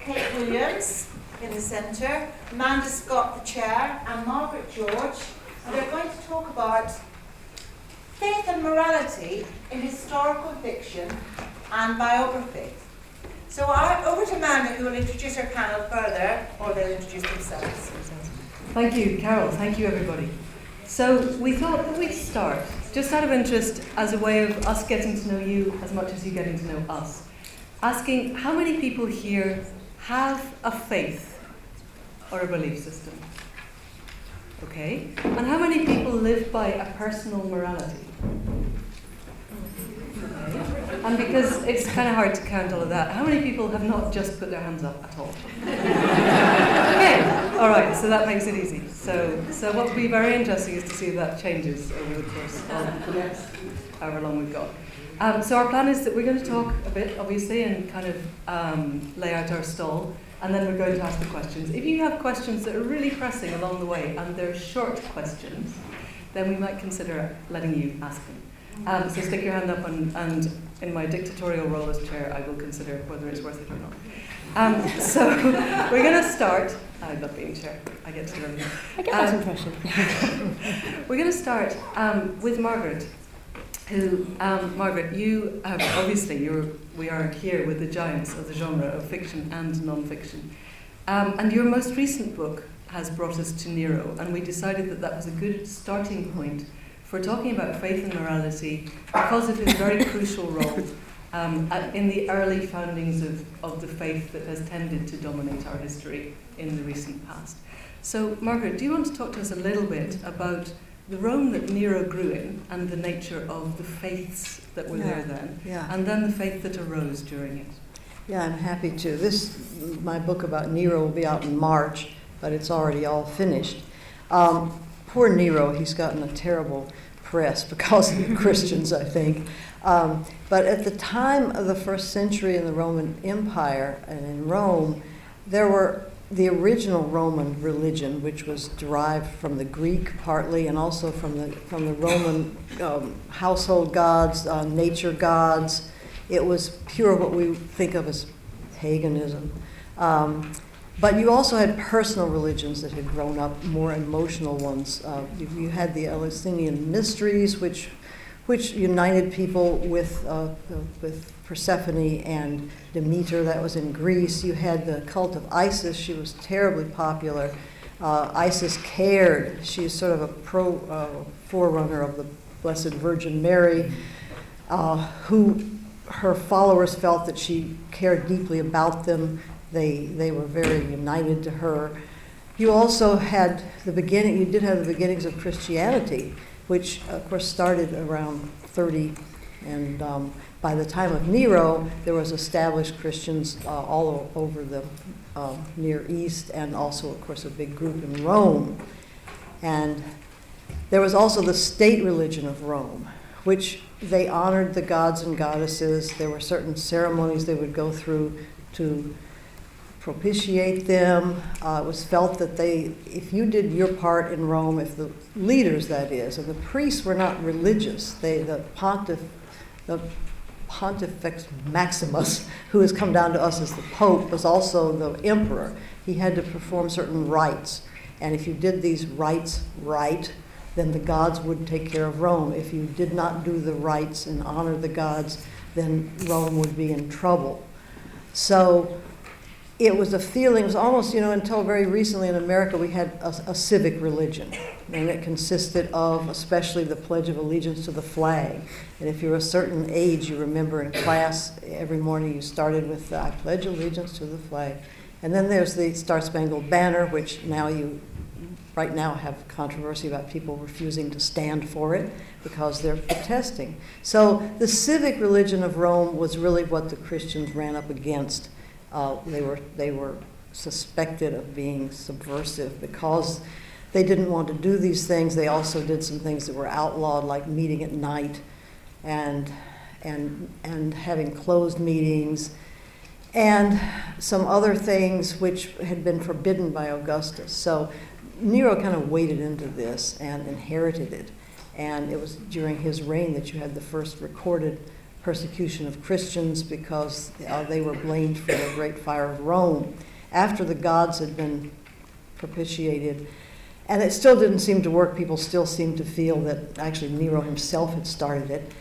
Kate Williams in the centre, Amanda Scott the chair, and Margaret George, and they're going to talk about faith and morality in historical fiction and biography. So over to Amanda, who will introduce our panel further, or they'll introduce themselves. Thank you, Carol. Thank you, everybody. So we thought that we'd start, just out of interest, as a way of us getting to know you as much as you getting to know us, asking how many people here have a faith or a belief system? Okay. And how many people live by a personal morality? Okay. And because it's kind of hard to count all of that, how many people have not just put their hands up at all? Okay. All right. So that makes it easy. So what will be very interesting is to see if that changes over the course of the next however long we've got. So our plan is that we're going to talk a bit, obviously, and kind of lay out our stall, and then we're going to ask the questions. If you have questions that are really pressing along the way, and they're short questions, then we might consider letting you ask them. So stick your hand up, and in my dictatorial role as chair, I will consider whether it's worth it or not. So we're going to start. I love being chair. I get to do everything. I get that impression. We're going to start with Margaret. Who, Margaret, you obviously we are here with the giants of the genre of fiction and non-fiction, and your most recent book has brought us to Nero, and we decided that that was a good starting point for talking about faith and morality because of his very crucial role in the early foundings of the faith that has tended to dominate our history in the recent past. So, Margaret, do you want to talk to us a little bit about the Rome that Nero grew in and the nature of the faiths that were there then, and then the faith that arose during it? Yeah, I'm happy to. My book about Nero will be out in March, but it's already all finished. Poor Nero, he's gotten a terrible press because of the Christians, I think. But at the time of the first century in the Roman Empire and in Rome, there were the original Roman religion, which was derived from the Greek partly, and also from the Roman household gods, nature gods. It was pure what we think of as paganism. But you also had personal religions that had grown up, more emotional ones. You had the Eleusinian mysteries, which united people with Persephone and Demeter. That was in Greece. You had the cult of Isis. She was terribly popular. Isis cared. She's sort of a forerunner of the Blessed Virgin Mary, who her followers felt that she cared deeply about them. They were very united to her. You also had the beginnings of Christianity, which of course started around 30, and by the time of Nero, there was established Christians all over the Near East, and also, of course, a big group in Rome. And there was also the state religion of Rome, which they honored the gods and goddesses. There were certain ceremonies they would go through to propitiate them. It was felt that if you did your part in Rome, if the leaders, that is, and the priests were not religious, the Pontifex Maximus, who has come down to us as the Pope, was also the emperor. He had to perform certain rites, and if you did these rites right, then the gods would take care of Rome. If you did not do the rites and honor the gods, then Rome would be in trouble. So it was a feeling, it was almost, until very recently in America, we had a civic religion. And it consisted of, especially, the Pledge of Allegiance to the flag. And if you're a certain age, you remember in class, every morning you started with, I pledge allegiance to the flag. And then there's the Star Spangled Banner, which right now have controversy about people refusing to stand for it because they're protesting. So the civic religion of Rome was really what the Christians ran up against. They were suspected of being subversive because they didn't want to do these things. They also did some things that were outlawed, like meeting at night and having closed meetings, and some other things which had been forbidden by Augustus. So Nero kind of waded into this and inherited it. And it was during his reign that you had the first recorded persecution of Christians because they were blamed for the Great Fire of Rome. After the gods had been propitiated, and it still didn't seem to work, people still seemed to feel that actually Nero himself had started it.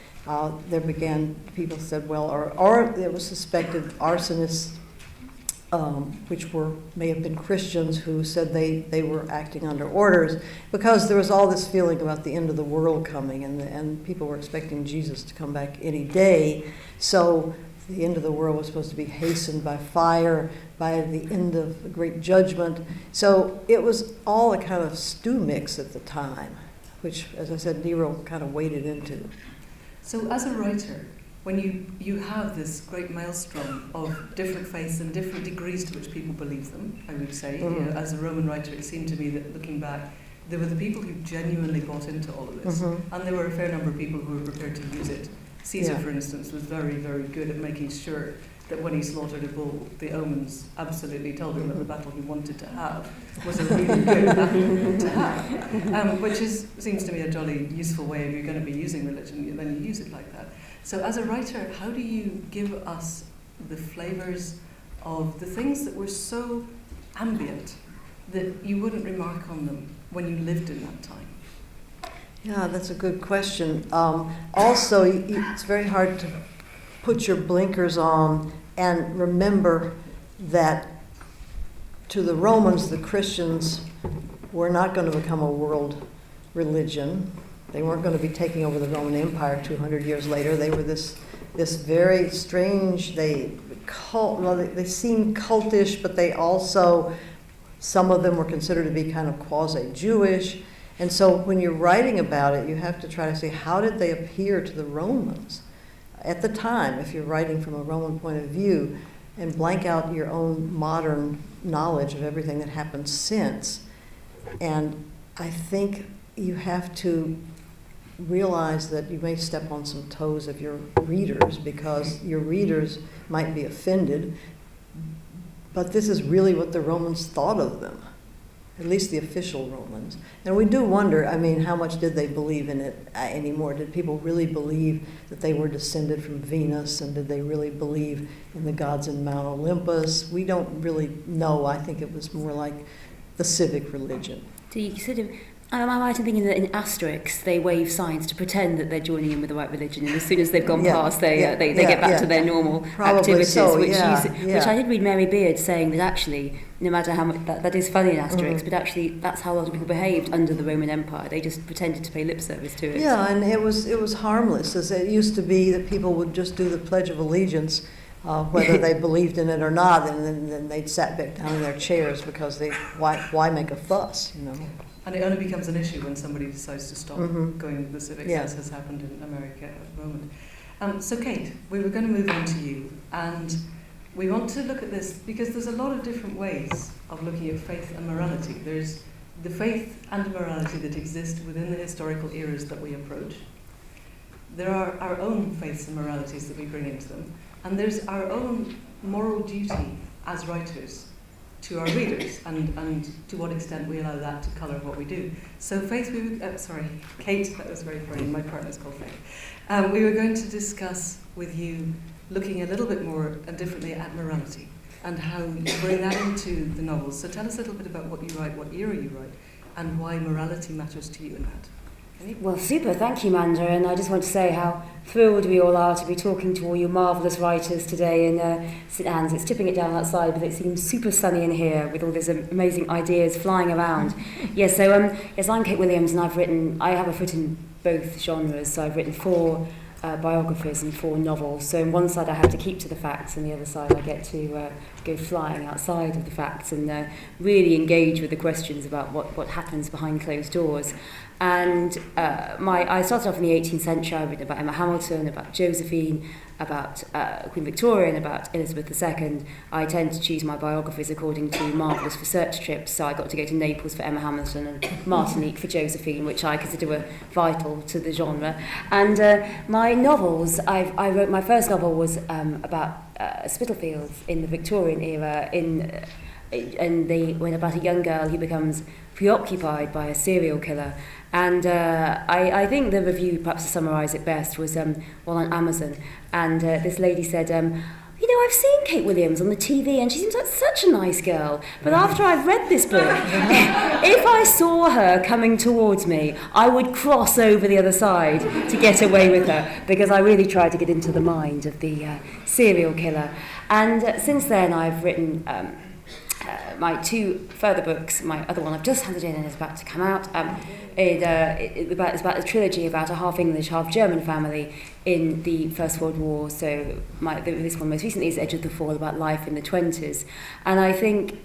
People said, well, or it was suspected arsonists, which may have been Christians who said they were acting under orders, because there was all this feeling about the end of the world coming, and people were expecting Jesus to come back any day. So the end of the world was supposed to be hastened by fire, by the end of the great judgment. So it was all a kind of stew mix at the time, which, as I said, Nero kind of waded into. So as a writer, when you have this great maelstrom of different faiths and different degrees to which people believe them, I would say, Mm-hmm. you know, as a Roman writer, it seemed to me that looking back, there were the people who genuinely bought into all of this, Mm-hmm. and there were a fair number of people who were prepared to use it. Caesar, Yeah. for instance, was very, very good at making sure that when he slaughtered a bull, the omens absolutely told him that the battle he wanted to have was a really good battle to have, which seems to me a jolly useful way. If you're going to be using religion, then you use it like that. So as a writer, how do you give us the flavours of the things that were so ambient that you wouldn't remark on them when you lived in that time? Yeah, that's a good question. Also, it's very hard to put your blinkers on and remember that to the Romans, the Christians were not going to become a world religion. They weren't going to be taking over the Roman Empire 200 years later. They were this very strange, they seemed cultish, but they also, some of them were considered to be kind of quasi-Jewish. And so when you're writing about it, you have to try to say, how did they appear to the Romans at the time, if you're writing from a Roman point of view, and blank out your own modern knowledge of everything that happened since. And I think you have to realize that you may step on some toes of your readers, because your readers might be offended, but this is really what the Romans thought of them, at least the official Romans. And we do wonder, I mean, how much did they believe in it anymore? Did people really believe that they were descended from Venus, and did they really believe in the gods in Mount Olympus? We don't really know. I think it was more like the civic religion. Do you sort of, am I right in thinking that in Asterix they wave signs to pretend that they're joining in with the right religion, and as soon as they've gone past, they get back to their normal activities? So, which I did read Mary Beard saying that actually, no matter how much that is funny in Asterix, but actually that's how a lot of people behaved under the Roman Empire. They just pretended to pay lip service to it. Yeah, and it was harmless, as it used to be that people would just do the Pledge of Allegiance, whether they believed in it or not, and then they'd sat back down in their chairs because why make a fuss, you know? And it only becomes an issue when somebody decides to stop going with the civics, as has happened in America at the moment. So Kate, we were going to move on to you, and we want to look at this because there's a lot of different ways of looking at faith and morality. There's the faith and morality that exist within the historical eras that we approach. There are our own faiths and moralities that we bring into them, and there's our own moral duty as writers to our readers, and to what extent we allow that to colour what we do. So Faith, Kate, that was very funny, my partner's called Faith. We were going to discuss with you looking a little bit more and differently at morality and how you bring that into the novels. So tell us a little bit about what you write, what era you write, and why morality matters to you in that. Well, super, thank you, Manda, and I just want to say how thrilled we all are to be talking to all you marvellous writers today in St Anne's. It's tipping it down outside, but it seems super sunny in here with all these amazing ideas flying around. Yes, I'm Kate Williams, and I have a foot in both genres, so I've written 4 biographies and 4 novels. So on one side I have to keep to the facts, and the other side I get to go flying outside of the facts and really engage with the questions about what happens behind closed doors. And I started off in the 18th century. I wrote about Emma Hamilton, about Josephine, about Queen Victoria, and about Elizabeth II. I tend to choose my biographies according to marvellous research trips. So I got to go to Naples for Emma Hamilton and Martinique for Josephine, which I consider were vital to the genre. And my novels, I wrote my first novel was about Spitalfields in the Victorian era in when about a young girl who becomes preoccupied by a serial killer. And I think the review, perhaps to summarise it best, was on Amazon. And this lady said, I've seen Kate Williams on the TV and she seems like such a nice girl. But after I've read this book, if I saw her coming towards me, I would cross over the other side to get away with her, because I really tried to get into the mind of the serial killer. And since then, I've written my 2 further books. My other one I've just handed in and is about to come out. It's about a trilogy about a half English, half German family in the First World War. So this one most recently is Edge of the Fall, about life in the 20s. And I think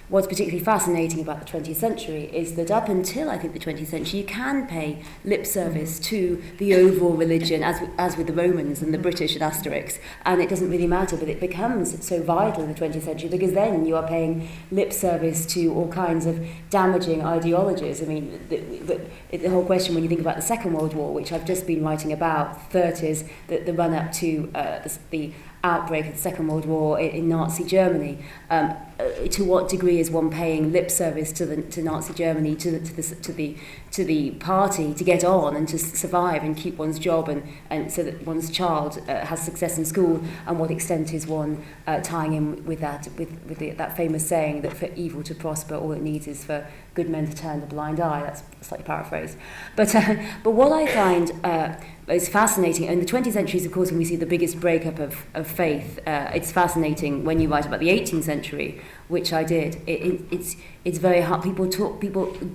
what's particularly fascinating about the 20th century is that up until, I think, the 20th century, you can pay lip service to the overall religion, as with the Romans and the British and Asterix, and it doesn't really matter, but it becomes so vital in the 20th century because then you are paying lip service to all kinds of damaging ideologies. I mean, the whole question when you think about the Second World War, which I've just been writing about, 30s, the run-up to the outbreak of the Second World War in Nazi Germany. To what degree is one paying lip service to Nazi Germany, to the party, to get on and to survive and keep one's job and so that one's child has success in school? And what extent is one tying in with that famous saying that for evil to prosper, all it needs is for good men to turn a blind eye? That's slightly paraphrased. But what I find is fascinating, in the 20th century is, of course, when we see the biggest breakup of faith. It's fascinating when you write about the 18th century, which I did. It's very hard.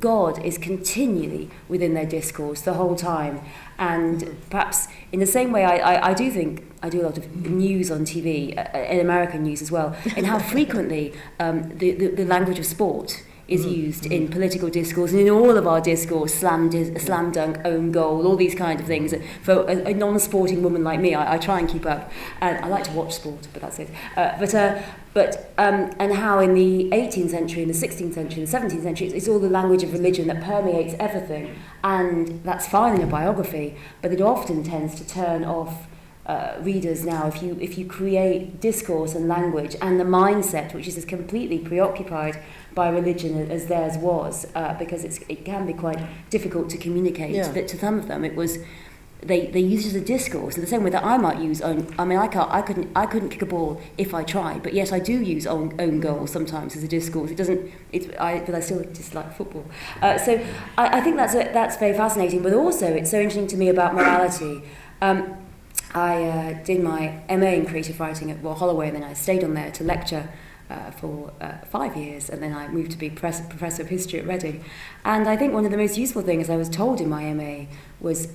God is continually within their discourse the whole time. And perhaps in the same way, I do think I do a lot of news on TV, and American news as well, and how frequently the language of sport is used in political discourse and in all of our discourse, slam dunk, own goal, all these kind of things. For a non-sporting woman like me, I try and keep up. And I like to watch sport, but that's it. And how in the 18th century, in the 16th century, in the 17th century, it's all the language of religion that permeates everything. And that's fine in a biography, but it often tends to turn off readers now if you create discourse and language and the mindset which is as completely preoccupied by religion as theirs was, because it can be quite difficult to communicate. That to some of them it was they use it as a discourse in the same way that I might use I couldn't kick a ball if I tried, but yet I do use own goal sometimes as a discourse. But I still dislike football. So I think that's very fascinating. But also it's so interesting to me about morality. I did my MA in creative writing at Royal Holloway, and then I stayed on there to lecture for 5 years, and then I moved to be Professor of History at Reading. And I think one of the most useful things I was told in my MA was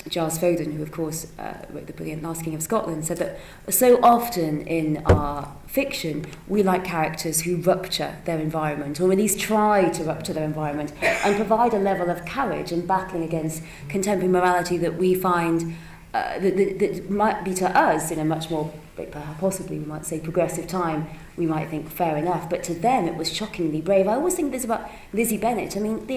Giles Foden, who of course wrote the brilliant Last King of Scotland, said that so often in our fiction we like characters who rupture their environment, or at least try to rupture their environment, and provide a level of courage in battling against contemporary morality that we find that might be to us in a much more, possibly we might say, progressive time, we might think fair enough, but to them it was shockingly brave. I always think this about Lizzie Bennet. I mean,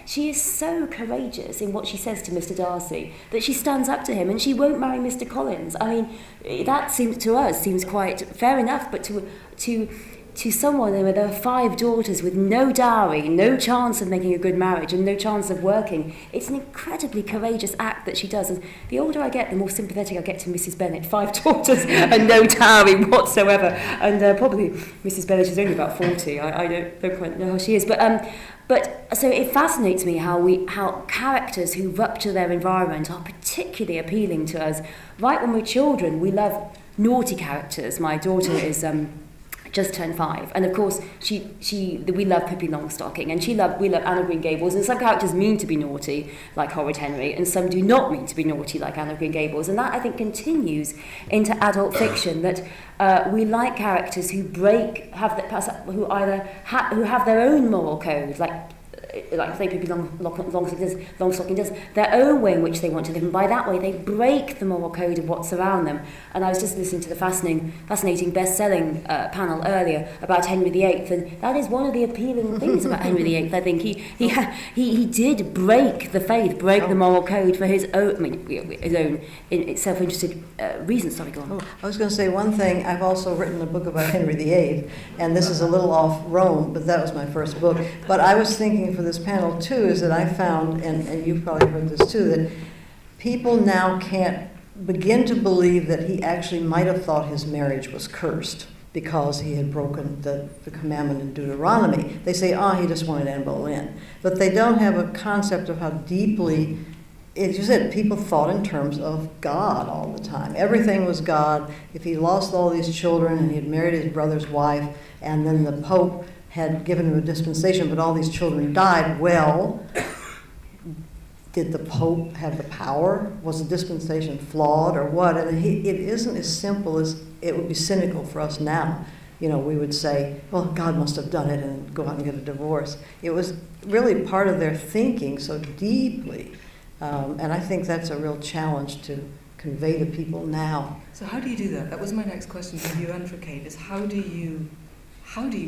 she is so courageous in what she says to Mr. Darcy, that she stands up to him and she won't marry Mr. Collins. I mean, that seems to us quite fair enough, but to someone where there are 5 daughters with no dowry, no chance of making a good marriage and no chance of working, it's an incredibly courageous act that she does. And the older I get, the more sympathetic I get to Mrs. Bennet. 5 daughters and no dowry whatsoever. And probably Mrs. Bennet is only about 40. I don't quite know how she is. But so it fascinates me how characters who rupture their environment are particularly appealing to us. Right when we're children, we love naughty characters. My daughter is just turned 5, and of course we love Pippi Longstocking, and we love Anne of Green Gables, and some characters mean to be naughty like Horrid Henry, and some do not mean to be naughty like Anne of Green Gables, and that I think continues into adult fiction, that we like characters who have their own moral code, like like say Pippi Longstocking does, their own way in which they want to live, and by that way they break the moral code of what's around them. And I was just listening to the fascinating best-selling panel earlier about Henry VIII, and that is one of the appealing things about Henry VIII. I think he did break the faith, break the moral code for his own, his own self-interested reasons. Sorry, go on. Oh, I was going to say one thing. I've also written a book about Henry VIII, and this is a little off Rome, but that was my first book. But I was thinking for this panel too, is that I found, and you've probably heard this too, that people now can't begin to believe that he actually might have thought his marriage was cursed because he had broken the commandment in Deuteronomy. They say, he just wanted Anne Boleyn. But they don't have a concept of how deeply, as you said, people thought in terms of God all the time. Everything was God. If he lost all these children and he had married his brother's wife, and then the Pope had given him a dispensation, but all these children died, well, did the Pope have the power? Was the dispensation flawed or what? And it isn't as simple as it would be cynical for us now. We would say, well, God must have done it and go out and get a divorce. It was really part of their thinking so deeply. And I think that's a real challenge to convey to people now. So how do you do that? That was my next question for you and for Kate, is how do you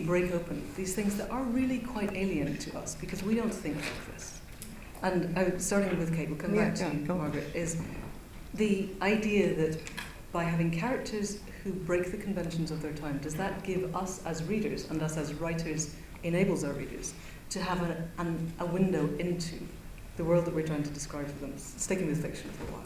break open these things that are really quite alien to us because we don't think like this? And starting with Kate, we'll come back to you, Margaret, is the idea that by having characters who break the conventions of their time, does that give us as readers and us as writers enables our readers to have a window into the world that we're trying to describe for them, sticking with fiction for a while?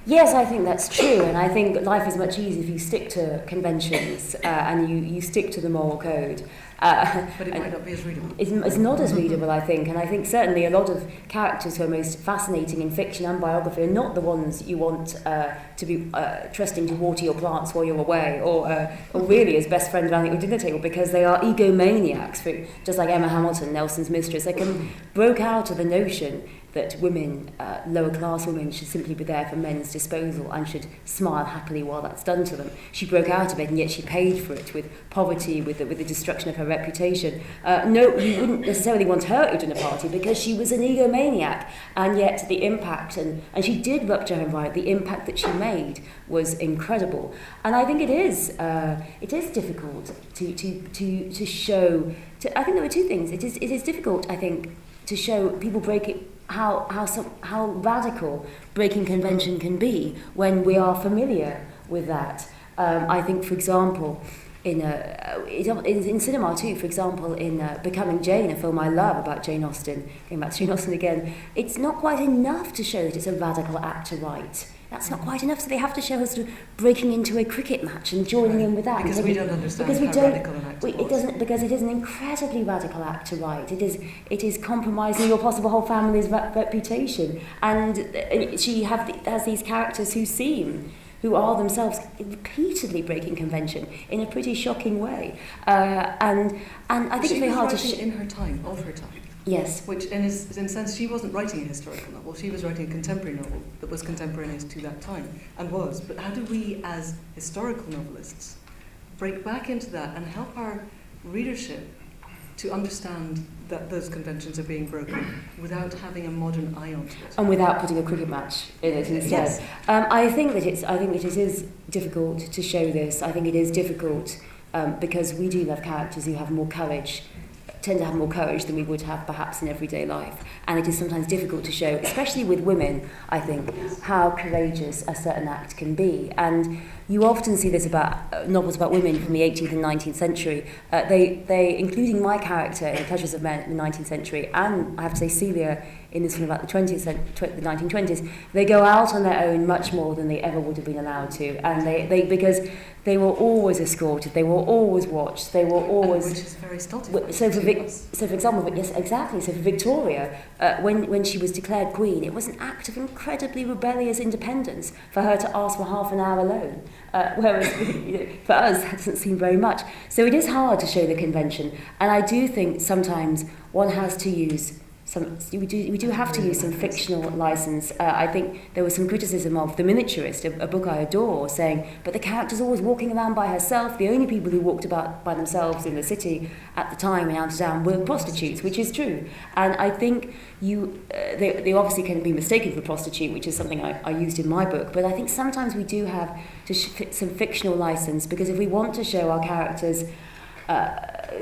Yes, I think that's true, and I think life is much easier if you stick to conventions and you stick to the moral code. But it might not be as readable. It's not as readable, I think, and I think certainly a lot of characters who are most fascinating in fiction and biography are not the ones you want to be trusting to water your plants while you're away, or really as best friends around your dinner table, because they are egomaniacs, just like Emma Hamilton, Nelson's mistress. They can broke out of the notion that women, lower class women, should simply be there for men's disposal and should smile happily while that's done to them. She broke out of it, and yet she paid for it with poverty, with the destruction of her reputation. No, you wouldn't necessarily want her at your dinner party because she was an egomaniac, and yet the impact, and she did rupture her right, the impact that she made was incredible. And I think it is difficult to show. I think there are two things. It is difficult, I think, to show people break it. How radical breaking convention can be when we are familiar with that. I think, for example, in cinema too, for example, in Becoming Jane, a film I love about Jane Austen, going back to Jane Austen again, it's not quite enough to show that it's a radical act to write. That's not quite enough, so they have to show us sort of breaking into a cricket match and joining in with that. Because we don't understand how radical an act it doesn't, because it is an incredibly radical act to write. It is compromising your possible whole family's reputation. And she has these characters who are themselves repeatedly breaking convention in a pretty shocking way. And I think it's very hard to... in her time, of her time. Yes. Which, in a sense, she wasn't writing a historical novel. She was writing a contemporary novel that was contemporaneous to that time, and was. But how do we, as historical novelists, break back into that and help our readership to understand that those conventions are being broken without having a modern eye onto it? And without putting a cricket match in it instead. Yes. I think that it is difficult to show this. I think it is difficult because we do love characters who have more courage, tend to have more courage than we would have perhaps in everyday life. And it is sometimes difficult to show, especially with women, I think, how courageous a certain act can be. And you often see this about novels about women from the 18th and 19th century. They, including my character in The Pleasures of Men in the 19th century, and I have to say Celia in this one about the 1920s, they go out on their own much more than they ever would have been allowed to. And they because they were always escorted, they were always watched, they were always... Which is very stultifying. So for example, yes, exactly. So for Victoria, when she was declared queen, it was an act of incredibly rebellious independence for her to ask for half an hour alone. Whereas for us, that doesn't seem very much. So it is hard to show the convention. And I do think sometimes one has to use we do have to use some fictional license. I think there was some criticism of The Miniaturist, a book I adore, saying, but the character's always walking around by herself. The only people who walked about by themselves in the city at the time in Amsterdam were prostitutes, which is true. And I think they obviously can be mistaken for prostitute, which is something I used in my book, but I think sometimes we do have to fit some fictional license, because if we want to show our characters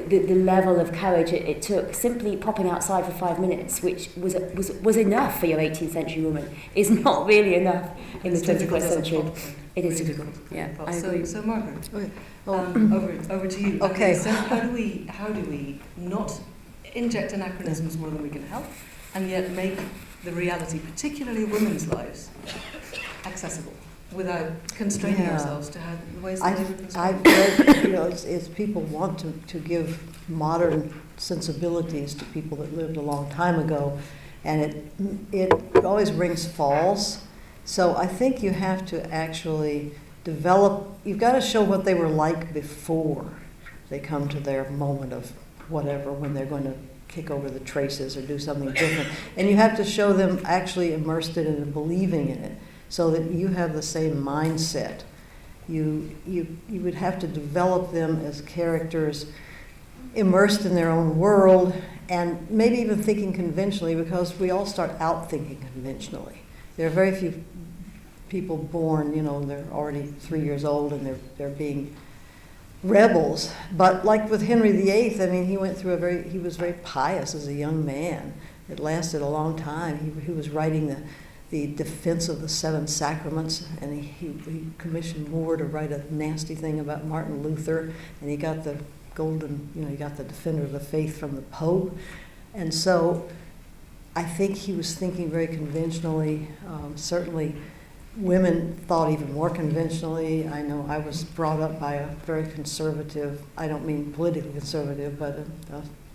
the level of courage it took, simply popping outside for 5 minutes, which was enough for your 18th century woman, is not really enough in the 21st century. It is difficult. Yeah. So Margaret, Okay. over to you. Okay. So how do we not inject anachronisms more than we can help, and yet make the reality, particularly women's lives, accessible, without constraining ourselves to have the ways that they were constrained? I've read, it's people want to give modern sensibilities to people that lived a long time ago, and it always rings false. So I think you have to actually develop, you've got to show what they were like before they come to their moment of whatever, when they're going to kick over the traces or do something different. And you have to show them actually immersed in it and believing in it, so that you have the same mindset. You would have to develop them as characters immersed in their own world, and maybe even thinking conventionally, because we all start out thinking conventionally. There are very few people born, they're already 3 years old and they're being rebels. But like with Henry VIII, I mean, he went through he was very pious as a young man. It lasted a long time. He was writing the defense of the 7 sacraments, and he commissioned Moore to write a nasty thing about Martin Luther, and he got the he got the defender of the faith from the Pope. And so I think he was thinking very conventionally. Certainly women thought even more conventionally. I know I was brought up by a very conservative, I don't mean politically conservative, but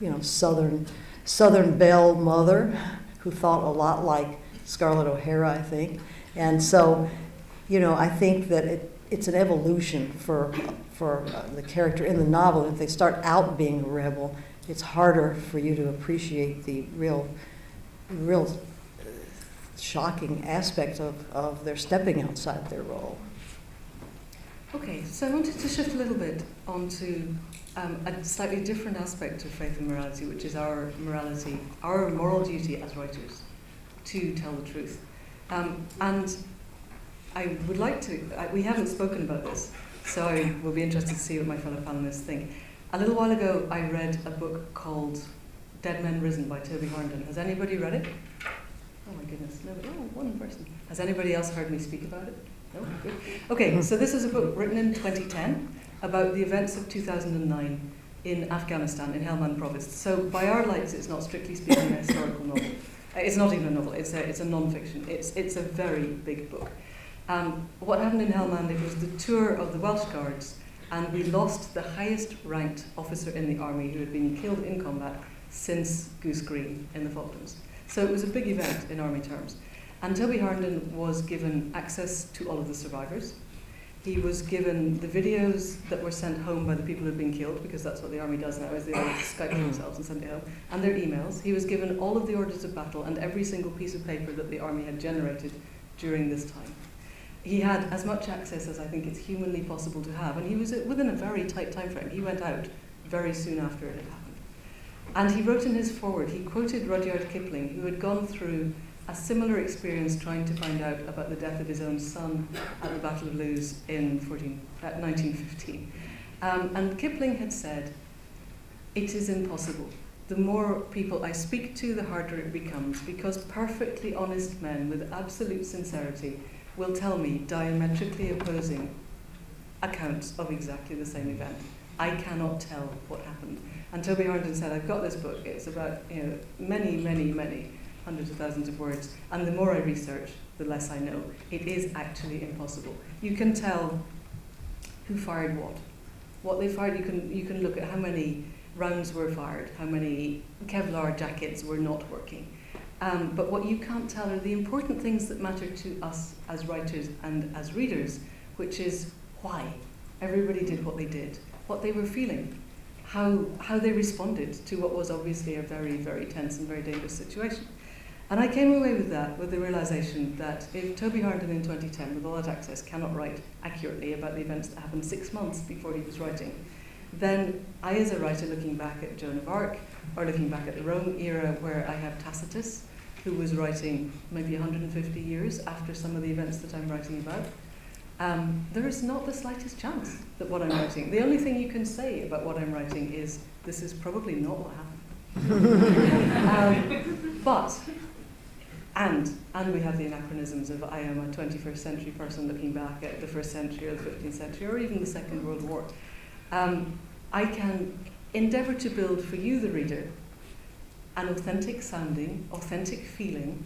a Southern belle mother who thought a lot like Scarlett O'Hara, I think. And so, I think that it's an evolution for the character in the novel. If they start out being a rebel, it's harder for you to appreciate the real shocking aspect of their stepping outside their role. Okay, so I wanted to shift a little bit onto a slightly different aspect of faith and morality, which is our morality, our moral duty as writers to tell the truth. And I would like to, we haven't spoken about this, so I will be interested to see what my fellow panelists think. A little while ago, I read a book called Dead Men Risen by Toby Harnden. Has anybody read it? Oh my goodness, nobody. Oh, one person. Has anybody else heard me speak about it? No? Good. Okay, so this is a book written in 2010 about the events of 2009 in Afghanistan, in Helmand province. So by our lights, it's not strictly speaking a historical novel. It's not even a novel, it's a non-fiction. It's a very big book. What happened in Helmand, it was the tour of the Welsh Guards, and we lost the highest ranked officer in the army who had been killed in combat since Goose Green in the Falklands. So it was a big event in army terms. And Toby Harnden was given access to all of the survivors. He was given the videos that were sent home by the people who had been killed, because that's what the army does now, is they all Skype themselves and send it home, and their emails. He was given all of the orders of battle and every single piece of paper that the army had generated during this time. He had as much access as I think it's humanly possible to have, and he was within a very tight time frame. He went out very soon after it had happened. And he wrote in his foreword, he quoted Rudyard Kipling, who had gone through a similar experience trying to find out about the death of his own son at the Battle of Loos in 1915. And Kipling had said, "It is impossible. The more people I speak to, the harder it becomes, because perfectly honest men with absolute sincerity will tell me diametrically opposing accounts of exactly the same event. I cannot tell what happened." And Toby Harnden said, "I've got this book. It's about many, many, many hundreds of thousands of words, and the more I research, the less I know. It is actually impossible. You can tell who fired what they fired. You can look at how many rounds were fired, how many Kevlar jackets were not working. But what you can't tell are the important things that matter to us as writers and as readers, which is why everybody did what they did, what they were feeling, how they responded to what was obviously a very, very tense and very dangerous situation. And I came away with that, with the realisation that if Toby Harnden in 2010, with all that access, cannot write accurately about the events that happened 6 months before he was writing, then I, as a writer, looking back at Joan of Arc, or looking back at the Rome era, where I have Tacitus, who was writing maybe 150 years after some of the events that I'm writing about, there is not the slightest chance that what I'm writing, the only thing you can say about what I'm writing is, this is probably not what happened. And we have the anachronisms of I am a 21st century person looking back at the 1st century or the 15th century or even the Second World War. I can endeavour to build for you, the reader, an authentic sounding, authentic feeling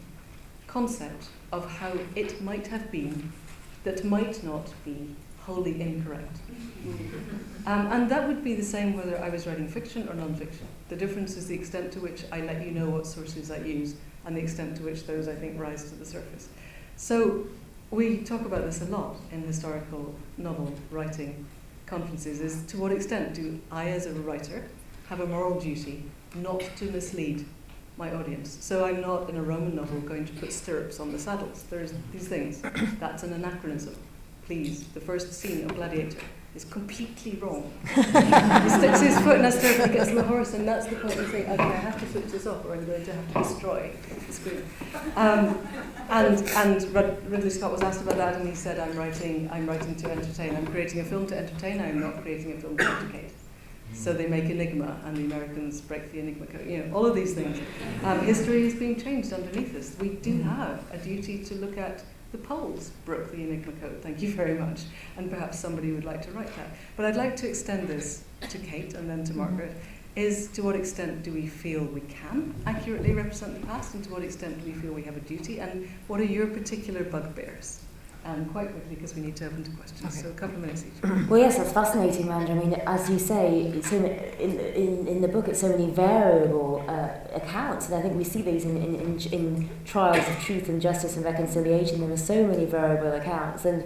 concept of how it might have been that might not be wholly incorrect. And that would be the same whether I was writing fiction or non-fiction. The difference is the extent to which I let you know what sources I use and the extent to which those, I think, rise to the surface. So we talk about this a lot in historical novel writing conferences, is to what extent do I, as a writer, have a moral duty not to mislead my audience. So I'm not, in a Roman novel, going to put stirrups on the saddles. There's these things. That's an anachronism. Please, the first scene of Gladiator is completely wrong. He sticks his foot in a stirrup and gets on the horse, and that's the point you think, okay, I have to switch this off or I'm going to have to destroy the screen. And Ridley Scott was asked about that, and he said, I'm writing to entertain. I'm creating a film to entertain, I'm not creating a film to educate. So they make Enigma, and the Americans break the Enigma code. You know, all of these things. History is being changed underneath us. We do have a duty to look at the Poles broke the Enigma code, thank you very much, and perhaps somebody would like to write that. But I'd like to extend this to Kate and then to Margaret, is to what extent do we feel we can accurately represent the past, and to what extent do we feel we have a duty, and what are your particular bugbears? Quite quickly, because we need to open to questions, okay. So a couple of minutes each. Well, yes, that's fascinating, Amanda. I mean, as you say, it's in the book, it's so many variable accounts, and I think we see these in trials of truth and justice and reconciliation. There are so many variable accounts, and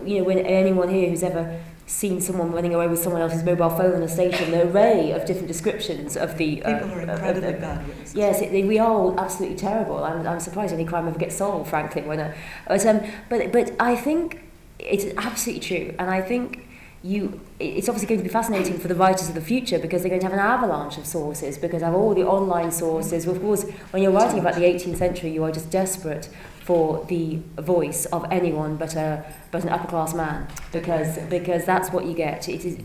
you know, when anyone here who's ever seen someone running away with someone else's mobile phone in a station, the array of different descriptions of the people are incredibly bad witnesses. Yes, we are all absolutely terrible. I'm surprised any crime ever gets solved, frankly. But I think it's absolutely true, and I think it's obviously going to be fascinating for the writers of the future, because they're going to have an avalanche of sources, because they have all the online sources. Of course, when you're writing about the 18th century, you are just desperate for the voice of anyone but an upper class man, because that's what you get. It is,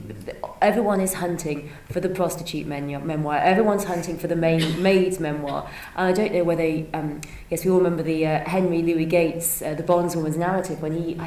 everyone is hunting for the prostitute memoir. Everyone's hunting for the maid's memoir. And I don't know whether yes, we all remember the Henry Louis Gates, the bondswoman's narrative, when it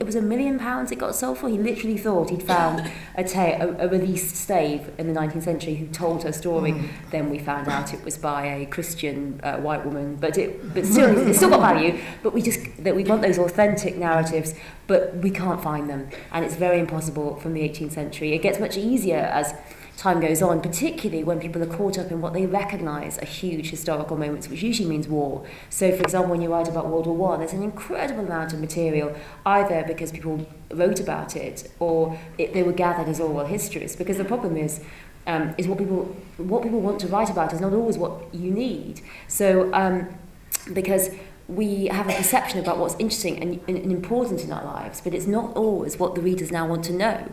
was £1 million it got sold for. He literally thought he'd found a released slave in the 19th century who told her story. Then we found out it was by a Christian white woman, but still, it's still got value. But we want those authentic narratives, but we can't find them, and it's very impossible from the 18th century. It gets much easier as time goes on, particularly when people are caught up in what they recognise are huge historical moments, which usually means war. So, for example, when you write about World War I, there's an incredible amount of material, either because people wrote about it or they were gathered as oral histories. Because the problem is what people want to write about is not always what you need. So, because we have a perception about what's interesting and important in our lives, but it's not always what the readers now want to know.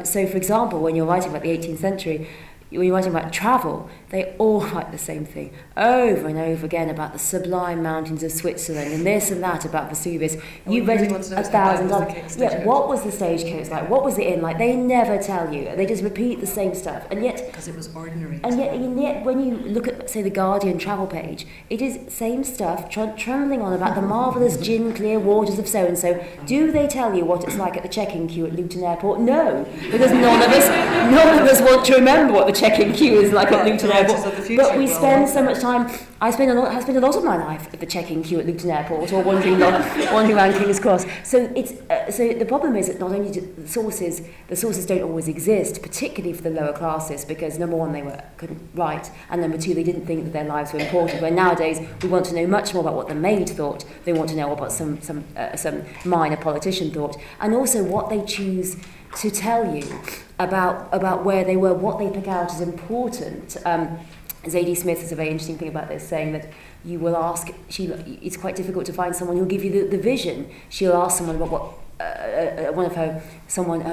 So, for example, when you're writing about the 18th century, when you're writing about travel, they all write the same thing over and over again about the sublime mountains of Switzerland and this and that about Vesuvius. You've read it 1,000 times. Yeah, what was the stagecoach like? What was the inn like? They never tell you. They just repeat the same stuff. And yet, because it was ordinary. And yet, when you look at, say, the Guardian travel page, it is same stuff, trundling on about the marvellous gin clear waters of so and so. Do they tell you what it's like at the check-in queue at Luton Airport? No, because none of us want to remember what the check-in queue is like at Luton Airport. But we spend so much time. I spend a lot of my life at the check-in queue at Luton Airport, or wandering around King's Cross. So the problem is that not only do the sources don't always exist, particularly for the lower classes, because number one, they couldn't write, and number two, they didn't think that their lives were important. Where nowadays we want to know much more about what the maid thought. They want to know what some minor politician thought, and also what they choose to tell you about where they were, what they pick out as important. Zadie Smith has a very interesting thing about this, saying that you will ask, it's quite difficult to find someone who'll give you the vision. She'll ask someone about what, her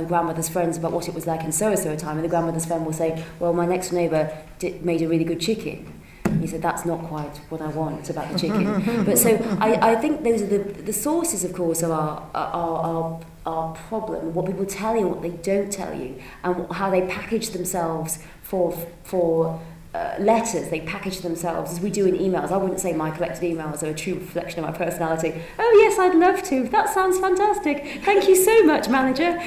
grandmother's friends about what it was like in so-and-so a time, and the grandmother's friend will say, well, my next neighbour made a really good chicken. He said, that's not quite what I want about the chicken. But so I think those are the sources, of course, of our problem, what people tell you, what they don't tell you, and how they package themselves for letters. They package themselves, as we do in emails. I wouldn't say my collected emails are a true reflection of my personality. Oh yes, I'd love to. That sounds fantastic. Thank you so much, manager.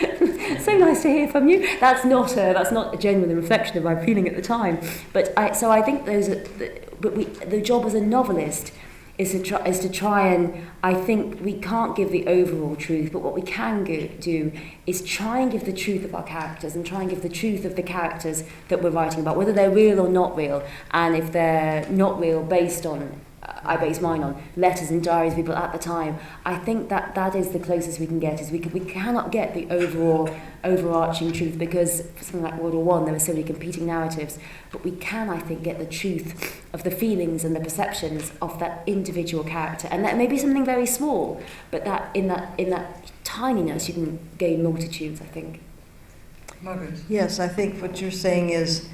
So nice to hear from you. That's not a genuine reflection of my feeling at the time. But I think those are the job as a novelist is to try and, I think we can't give the overall truth, but what we can do is try and give the truth of our characters and try and give the truth of the characters that we're writing about, whether they're real or not real. And if they're not real, based on, I base mine on letters and diaries of people at the time, I think that is the closest we can get. Is we cannot get the overarching truth, because for something like World War I, there were so many competing narratives, but we can, I think, get the truth of the feelings and the perceptions of that individual character, and that may be something very small, but that in that tininess you can gain multitudes, I think. Margaret? Yes, I think what you're saying is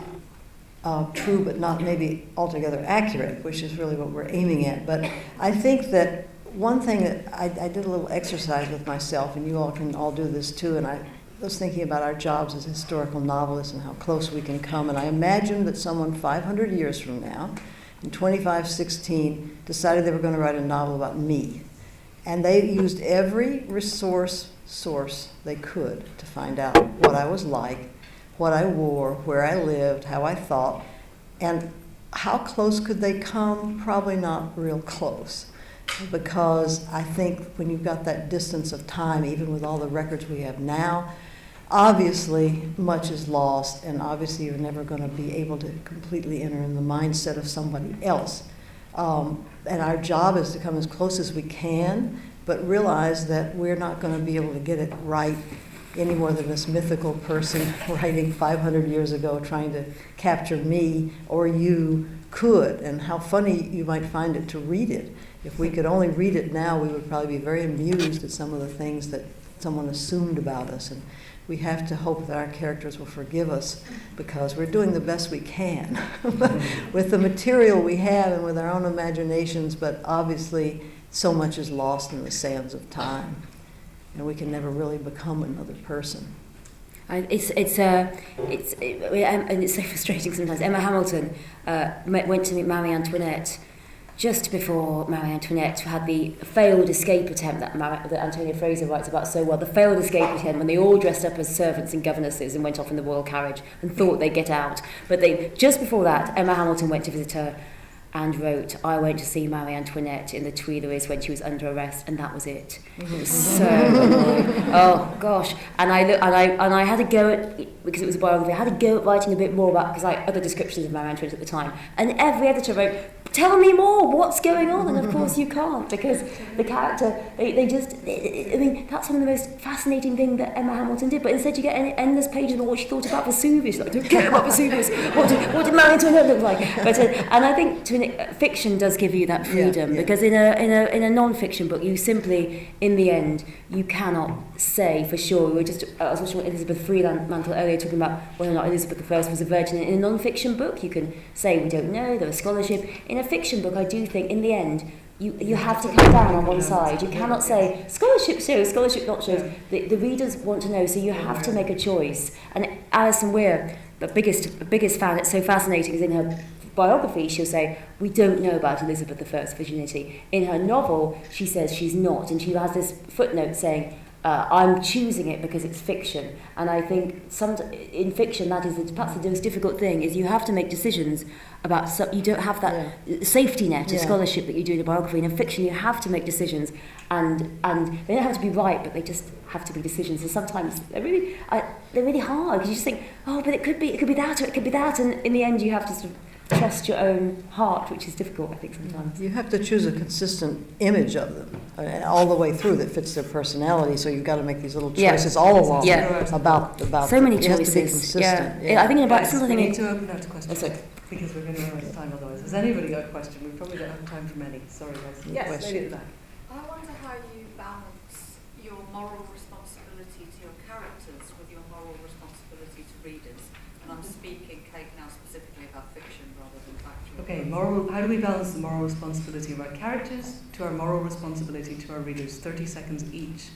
true, but not maybe altogether accurate, which is really what we're aiming at. But I think that one thing that I did a little exercise with myself, and you all can all do this too, and I was thinking about our jobs as historical novelists and how close we can come, and I imagined that someone 500 years from now, in 2516, decided they were going to write a novel about me. And they used every source they could to find out what I was like, what I wore, where I lived, how I thought, and how close could they come? Probably not real close, because I think when you've got that distance of time, even with all the records we have now, obviously much is lost, and obviously you're never going to be able to completely enter in the mindset of somebody else. And our job is to come as close as we can, but realize that we're not going to be able to get it right any more than this mythical person writing 500 years ago trying to capture me or you could. And how funny you might find it to read it. If we could only read it now, we would probably be very amused at some of the things that someone assumed about us. And we have to hope that our characters will forgive us, because we're doing the best we can with the material we have and with our own imaginations, but obviously so much is lost in the sands of time, and we can never really become another person. It's so frustrating sometimes. Emma Hamilton went to meet Marie Antoinette just before Marie Antoinette had the failed escape attempt that Antonia Fraser writes about so well. The failed escape attempt when they all dressed up as servants and governesses and went off in the royal carriage and thought they'd get out. But just before that, Emma Hamilton went to visit her and wrote, I went to see Marie Antoinette in the Tuileries when she was under arrest, and that was it. It was so annoying. Oh gosh. And I had to go at, because it was a biography, I had to go at writing a bit more about, because I had other descriptions of Marie Antoinette at the time, and every editor wrote, tell me more, what's going on? And of course you can't, because the character, I mean, that's one of the most fascinating things that Emma Hamilton did, but instead you get endless pages about what she thought about Vesuvius. Like, I don't care about Vesuvius. What did Marie Antoinette look like? But, and I think fiction does give you that freedom, because in a non-fiction book, you simply, in the end, you cannot say for sure. I was watching Elizabeth Freemantle earlier talking about whether or not Elizabeth I was a virgin. In a non-fiction book, you can say we don't know, there was scholarship. In a fiction book, I do think, in the end, you have to come down on one side. You cannot say, scholarship shows, scholarship not shows. The readers want to know, so you have to make a choice. And Alison Weir, the biggest fan, it's so fascinating, is in her biography, she'll say, we don't know about Elizabeth I's virginity. In her novel, she says she's not, and she has this footnote saying, I'm choosing it because it's fiction. And I think in fiction, that is perhaps the most difficult thing, is you have to make decisions about, you don't have that safety net of scholarship that you do in a biography. In fiction, you have to make decisions, and they don't have to be right, but they just have to be decisions, and sometimes they're really hard, because you just think, oh, but it could be that, or it could be that, and in the end you have to sort of trust your own heart, which is difficult, I think, sometimes. You have to choose a consistent image of them all the way through that fits their personality, so you've got to make these little choices all along about so many you choices. have to be consistent. I think about we need to open out to questions because we're going to run out of time otherwise. Has anybody got a question? We probably don't have time for many. Sorry, guys. Yes, lady at the back. I wonder how you balance your moral responsibility to your characters with your moral responsibility to readers. And I'm speaking, Kate, now specifically about fiction rather than factual. Okay, how do we balance the moral responsibility of our characters to our moral responsibility to our readers? 30 seconds each.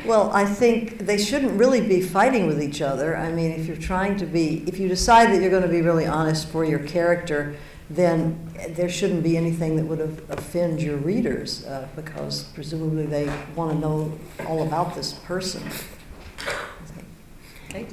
Well, I think they shouldn't really be fighting with each other. I mean, if you decide that you're going to be really honest for your character, then there shouldn't be anything that would offend your readers, because presumably they want to know all about this person.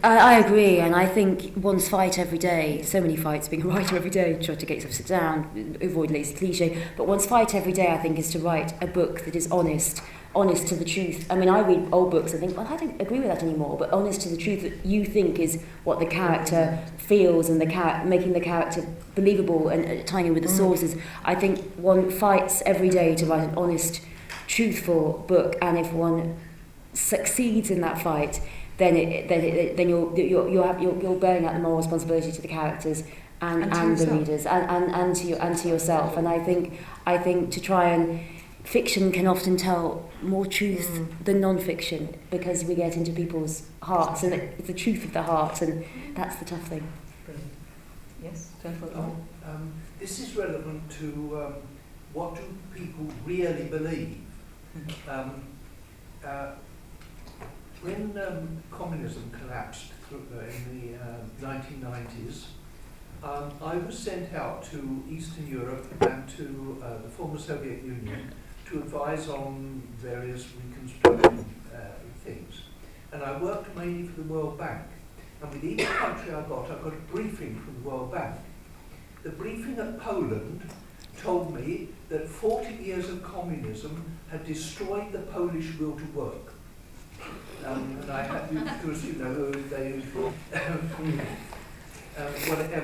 I agree, and I think one's fight every day, so many fights, being a writer every day, try to get yourself to sit down, avoid lazy cliche, but one's fight every day, I think, is to write a book that is honest to the truth. I mean, I read old books and think, well, I don't agree with that anymore, but honest to the truth that you think is what the character feels, and making the character believable and tying in with the sources. I think one fights every day to write an honest, truthful book, and if one succeeds in that fight, then you're bearing out the moral responsibility to the characters and the readers and to yourself. And I think to try and fiction can often tell more truth than non-fiction, because we get into people's hearts, and it's the truth of the heart, and that's the tough thing. Brilliant. Yes, this is relevant to what do people really believe. When communism collapsed in the 1990s, I was sent out to Eastern Europe and to the former Soviet Union to advise on various reconstruction things. And I worked mainly for the World Bank. And with each country I got a briefing from the World Bank. The briefing at Poland told me that 40 years of communism had destroyed the Polish will to work. And I had to, because,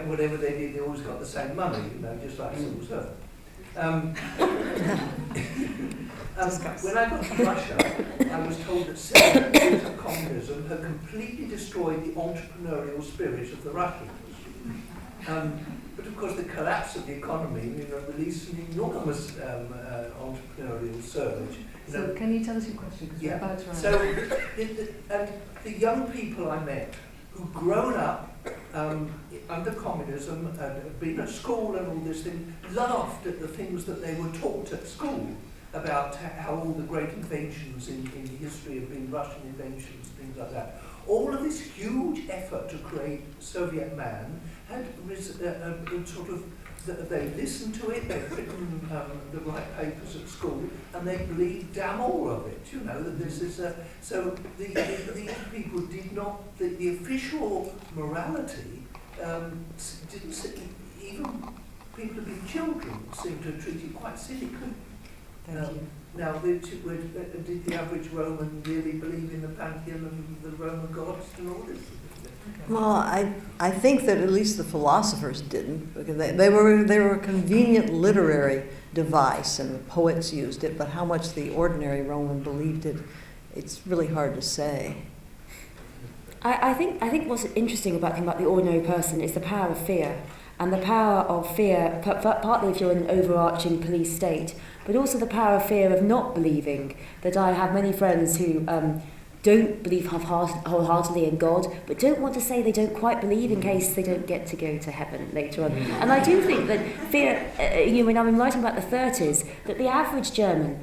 whatever they did, they always got the same money, just like civil servant. When I got to Russia, I was told that 7 years of communism had completely destroyed the entrepreneurial spirit of the Russians. But of course, the collapse of the economy, released an enormous entrepreneurial surge. So can you tell us your question? Yeah. So the young people I met who'd grown up under communism and had been at school and all this thing, laughed at the things that they were taught at school about how all the great inventions in history have been Russian inventions, things like that. All of this huge effort to create Soviet man had they listened to it, they'd written the right papers at school, and they believed damn all of it, that this is so these people did not, the official morality didn't, even people who've been children seem to have treated quite cynically. Now, did the average Roman really believe in the pantheon of the Roman gods and all this? Well, I think that at least the philosophers didn't, because they were a convenient literary device, and the poets used it. But how much the ordinary Roman believed it, it's really hard to say. I think what's interesting about the ordinary person is the power of fear. And the power of fear, partly if you're in an overarching police state, but also the power of fear of not believing. That I have many friends who don't believe wholeheartedly in God, but don't want to say they don't quite believe in case they don't get to go to heaven later on. And I do think that fear, when I'm writing about the 30s, that the average German,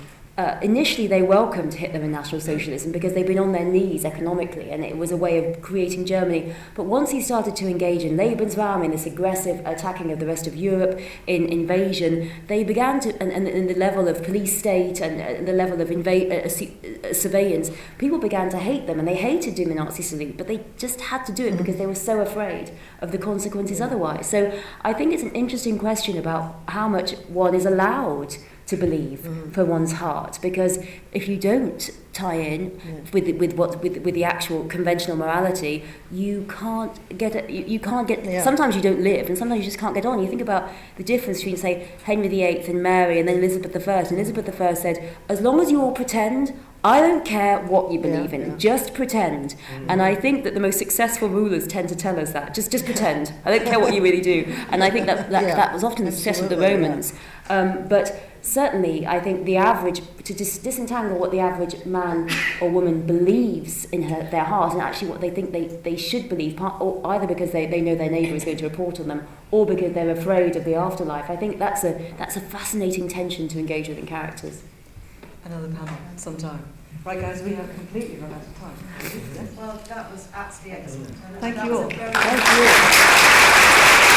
initially they welcomed Hitler and National Socialism because they'd been on their knees economically, and it was a way of creating Germany. But once he started to engage in Lebensraum, in this aggressive attacking of the rest of Europe, in invasion, they began to, and the level of police state and the level of surveillance, people began to hate them, and they hated doing the Nazi salute, but they just had to do it because they were so afraid of the consequences otherwise. So I think it's an interesting question about how much one is allowed to believe for one's heart, because if you don't tie in with the actual conventional morality, you can't get it. You can't get. Yeah. Sometimes you don't live, and sometimes you just can't get on. You think about the difference between, say, Henry VIII and Mary, and then Elizabeth I. And Elizabeth I said, "As long as you all pretend, I don't care what you believe in. Just pretend." And I think that the most successful rulers tend to tell us that. Just pretend. I don't care what you really do. And I think that was often the success of the Romans. But certainly, I think the average, to disentangle what the average man or woman believes in their heart, and actually what they think they should believe, or either because they know their neighbour is going to report on them, or because they're afraid of the afterlife. I think that's a fascinating tension to engage with in characters. Another panel, sometime. Right, guys, we have completely run out of time. Well, that was absolutely excellent. Thank That you was a all. very- Thank you.